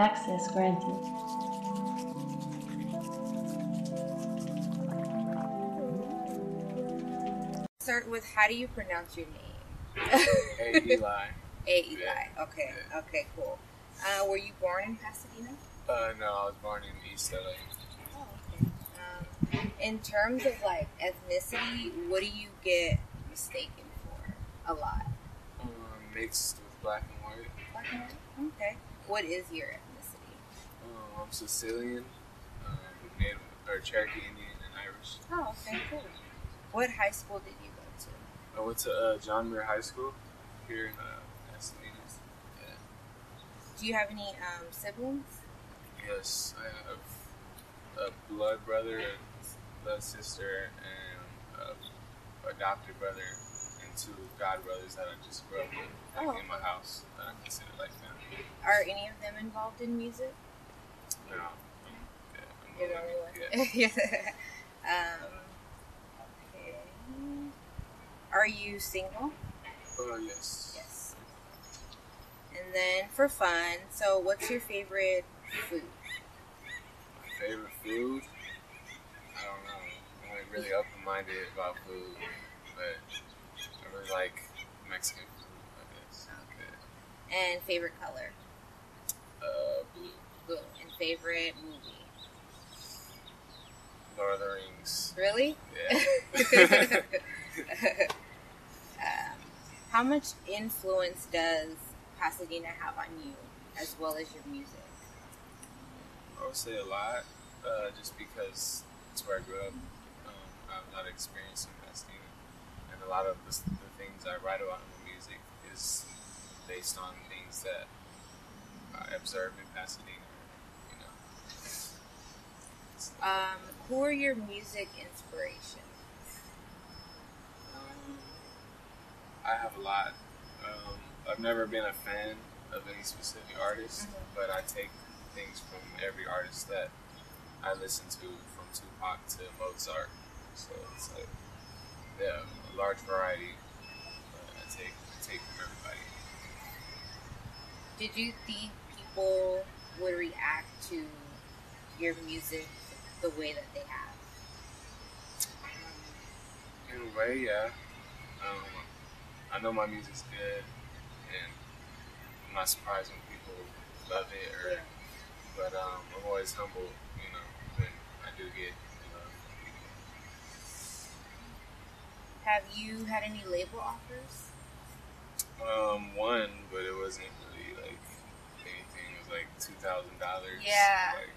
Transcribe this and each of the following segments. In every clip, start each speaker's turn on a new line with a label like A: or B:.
A: Access granted.
B: Start with, how do you pronounce your name?
C: AEli.
B: AEli.
C: Yeah.
B: Okay.
C: Yeah.
B: Okay. Cool. Were you born in Pasadena?
C: No, I was born in East LA.
B: Oh, okay. In terms of like ethnicity, what do you get mistaken for a lot?
C: Mixed with black and white.
B: Black and white? Okay. What is your ethnicity?
C: I'm Sicilian, Native or Cherokee Indian and Irish.
B: Oh, okay, cool. What high school did you go to?
C: I went to John Muir High School here in Pasadena. Yeah.
B: Do you have any siblings?
C: Yes, I have a blood brother, a blood sister, and a adopted brother, and two god brothers that I just grew up with in my house that I consider like family.
B: Are any of them involved in music?
C: No.
B: You're the only one?
C: Yeah.
B: Yeah. Okay. Are you single?
C: Yes.
B: Yes. And then for fun, so what's your favorite food?
C: My favorite food? I don't know. I'm like really open-minded about food, but I really like Mexican food, I guess.
B: Okay. And favorite color?
C: Blue.
B: Blue. And favorite movie?
C: Lord of the Rings.
B: Really?
C: Yeah.
B: How much influence does Pasadena have on you, as well as your music?
C: I would say a lot, just because it's where I grew up. I have a lot of experience in Pasadena, and a lot of the things I write about in the music is based on things that I observed in Pasadena. You know.
B: Who are your music inspirations?
C: I have a lot. I've never been a fan of any specific artist, but I take things from every artist that I listen to, from Tupac to Mozart. So it's like, yeah, a large variety. I take from everybody.
B: Did you think people would react to your music the way that they have?
C: In a way, yeah. I know my music's good, and I'm not surprised when people love it. But I'm always humble, when I do get love.
B: Have you had any label offers?
C: One, but it wasn't really like anything. It was like $2,000.
B: Yeah.
C: Like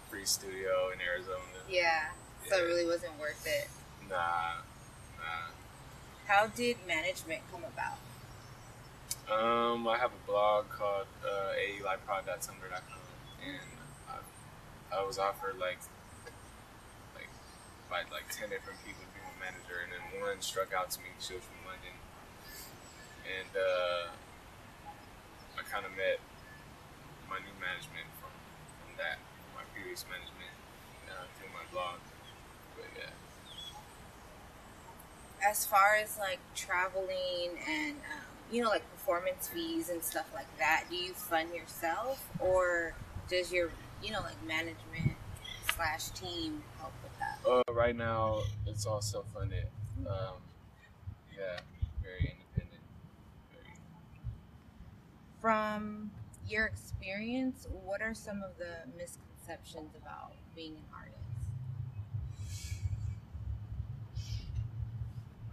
C: free studio in Arizona.
B: Yeah. So it really wasn't worth it.
C: Nah.
B: How did management come about?
C: I have a blog called AEliPod.tumblr.com, and I was offered by 10 different people to be my manager, and then one struck out to me. She was from London, and I kind of met my new management from my previous management through my blog. But yeah.
B: As far as like traveling and like performance fees and stuff like that, do you fund yourself, or does your management / team help with that?
C: Right now it's all self-funded. Yeah, very independent.
B: From your experience, what are some of the misconceptions about being an artist?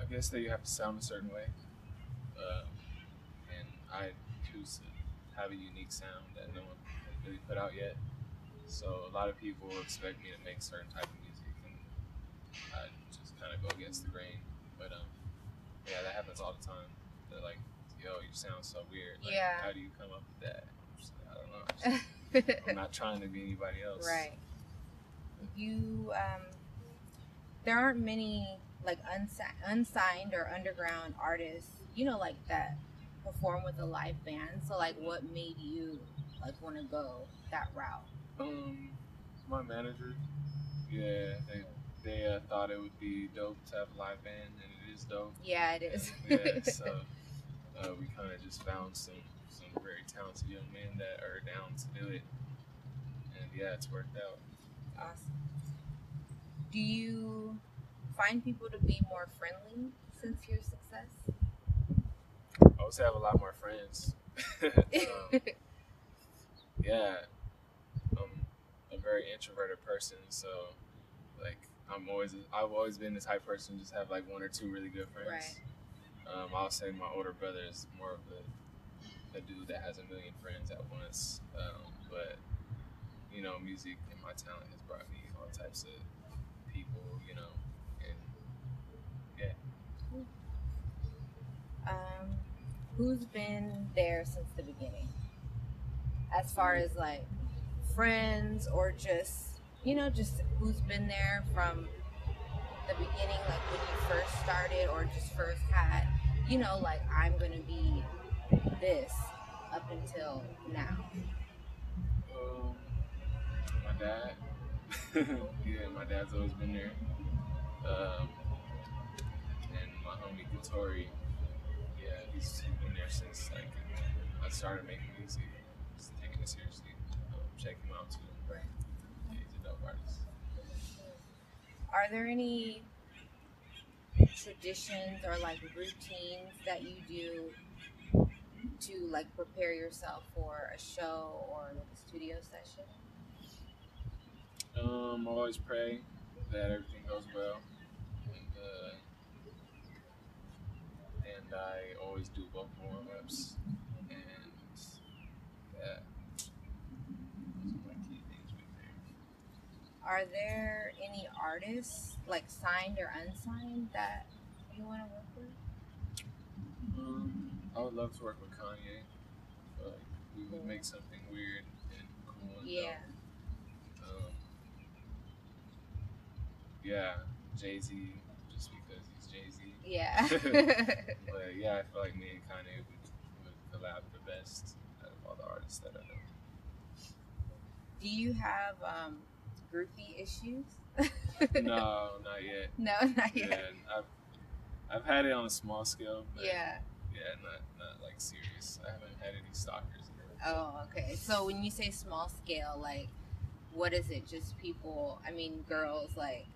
C: I guess that you have to sound a certain way, and I choose to have a unique sound that no one has really put out yet. So a lot of people expect me to make certain type of music, and I just kind of go against the grain. But yeah, that happens all the time. They're like, "Yo, you sound so weird. Like, how do you come up with that?" I'm just like, I don't know. I'm not trying to be anybody else.
B: Right. There aren't many like unsigned or underground artists, like that perform with a live band. So like, what made you like want to go that route?
C: My manager, yeah, they thought it would be dope to have a live band, and it is dope.
B: Yeah, it is.
C: Yeah, so we kind of just found some very talented young men that are down to do it, yeah, it's worked out.
B: Awesome. Do you find people to be more friendly since your success?
C: I would say I have a lot more friends. Yeah, I'm a very introverted person, so like I've always been the type of person to just have like one or two really good friends.
B: Right.
C: I'll say my older brother is more of the dude that has a million friends at once. But you know, music and my talent has brought me all types of people. You know, and yeah.
B: Um, who's been there since the beginning? As far as like friends or just, just who's been there from the beginning, like when you first started or just first had, like I'm going to be this up until now.
C: Um, my dad. Yeah, my dad's always been there. Um, and my homie Katori. Yeah, he's been there since like I started making music, just taking it seriously. Check him out too.
B: Right.
C: Yeah, he's a dope artist.
B: Are there any traditions or like routines that you do to like prepare yourself for a show or like a studio session?
C: I always pray that everything goes well, and I always do vocal warm ups, and yeah, those are my key things right there.
B: Are there any artists like signed or unsigned that you want to work with?
C: I would love to work with Kanye. I feel like we would
B: Cool.
C: make something weird and cool and
B: Yeah.
C: dope. Um, yeah, Jay Z, just because he's Jay Z.
B: Yeah.
C: But yeah, I feel like me and Kanye would collab the best out of all the artists that I know.
B: Do you have groupie issues?
C: No, not yet.
B: No, not yet.
C: Yeah, I've had it on a small scale, but
B: Yeah.
C: yeah, not like serious. I haven't had any stalkers.
B: Oh, okay. So when you say small scale, like, what is it? Just people? I mean, girls like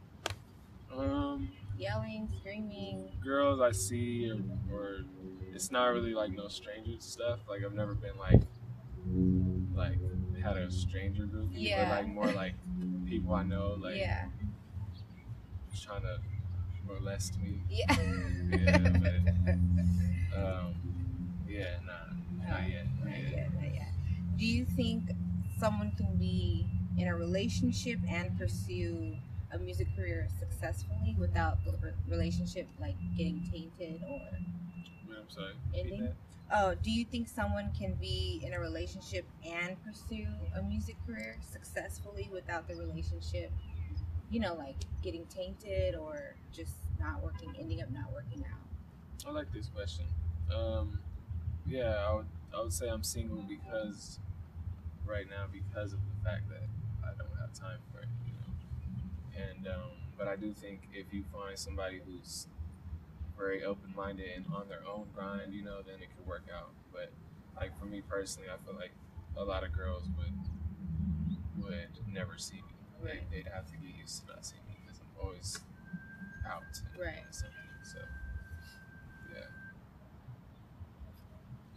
B: yelling, screaming.
C: Girls I see, or it's not really like no strangers stuff. Like I've never been like had a stranger groupie,
B: Yeah.
C: but like more like people I know, like
B: Yeah.
C: trying to molest me.
B: Yeah.
C: Yeah, but yeah, not yet.
B: Not yet. Do you think someone can be in a relationship and pursue a music career successfully without the relationship like getting tainted or
C: Wait, I'm sorry.
B: ending? Oh, do you think someone can be in a relationship and pursue a music career successfully without the relationship, like getting tainted or just ending up not working out?
C: I like this question. Yeah, I would say I'm single because right now because of the fact that I don't have time for it, you know. And but I do think if you find somebody who's very open minded and on their own grind, you know, then it could work out. But like for me personally, I feel like a lot of girls would never see me.
B: Right.
C: They'd have to get used to not seeing me because I'm always out and
B: Right.
C: doing something. So yeah,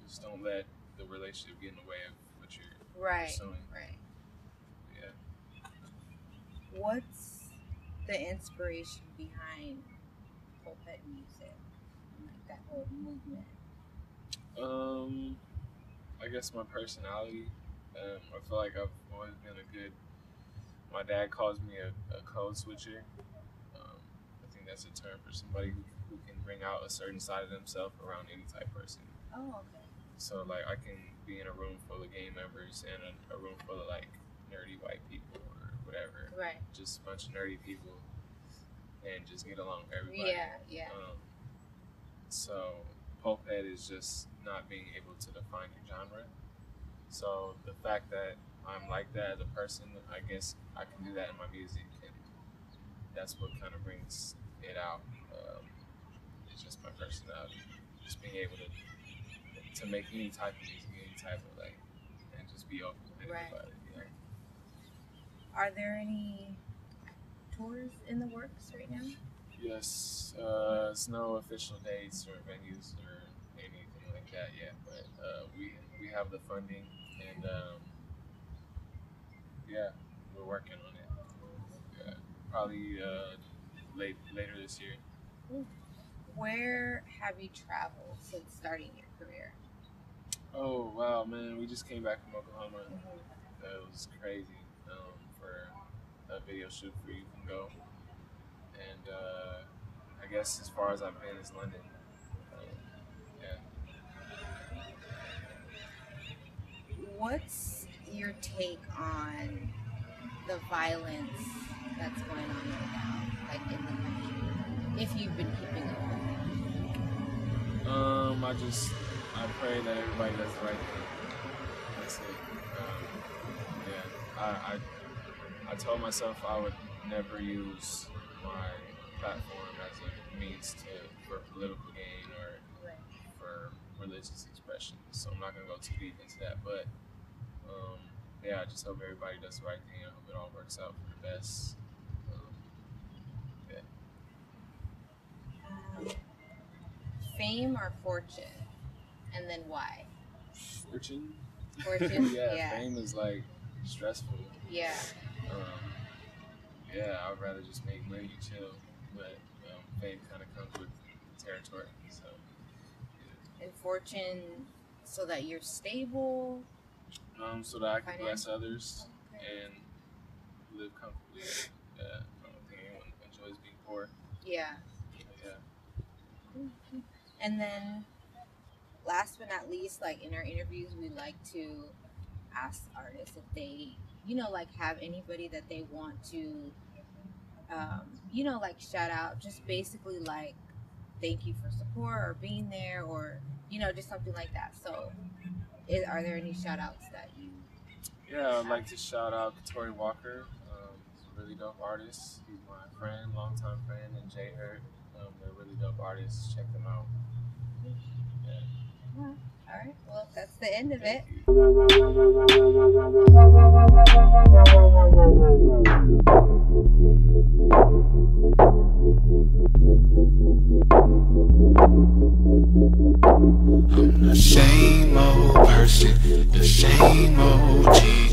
C: just don't let the relationship get in the way of what you're pursuing.
B: Right.
C: Yeah.
B: What's the inspiration behind pulpit music? Like that whole movement?
C: I guess my personality. I feel like I've always been a good. My dad calls me a code switcher. I think that's a term for somebody who can bring out a certain side of themselves around any type of person.
B: Oh, okay.
C: So like I can be in a room full of gang members and a room full of like nerdy white people or whatever.
B: Right.
C: Just a bunch of nerdy people and just get along with everybody.
B: Yeah.
C: So pulphead is just not being able to define your genre. So the fact that I'm like that as a person, I guess I can do that in my music, and that's what kind of brings it out. It's just my personality, just being able to make any type of music, any type of like, and just be open about it. Yeah.
B: Are there any tours in the works right now?
C: Yes, it's no official dates or venues or anything like that yet, but we have the funding and yeah, we're working on it. Yeah, probably later this year.
B: Where have you traveled since starting your career?
C: Oh wow, man, we just came back from Oklahoma.
B: Mm-hmm.
C: That was crazy for a video shoot for You Can Go, and I guess as far as I've been is London. Um, yeah.
B: What's your take on the violence that's going on right now, like in the country? If you've been keeping up with
C: I pray that everybody does the right thing. That's it. Yeah, I told myself I would never use my platform as a means for political gain or
B: it. Right.
C: for religious expression. So I'm not gonna go too deep into that, but um, yeah, I just hope everybody does the right thing. I hope it all works out for the best. Um, yeah.
B: Fame or fortune, and then why?
C: Fortune.
B: Fortune.
C: Yeah,
B: Yeah.
C: fame is like stressful.
B: Yeah.
C: Um, yeah, I'd rather just make money and chill, but fame kind of comes with the territory. So
B: And fortune, so that you're stable.
C: so that I can bless
B: Financial.
C: others
B: Okay.
C: and live comfortably. I don't think anyone enjoys being poor.
B: Yeah.
C: Yeah.
B: And then, last but not least, like in our interviews, we like to ask artists if they, like have anybody that they want to, like shout out, just basically like thank you for support or being there or, just something like that. So, are there any shout outs that you
C: Yeah, I'd
B: have?
C: like to shout out Katori Walker. He's a really dope artist. He's my friend, longtime friend, and Jay Hurt. They're really dope artists. Check them out. Yeah.
B: All right. Well, that's the end of it.
C: Thank you.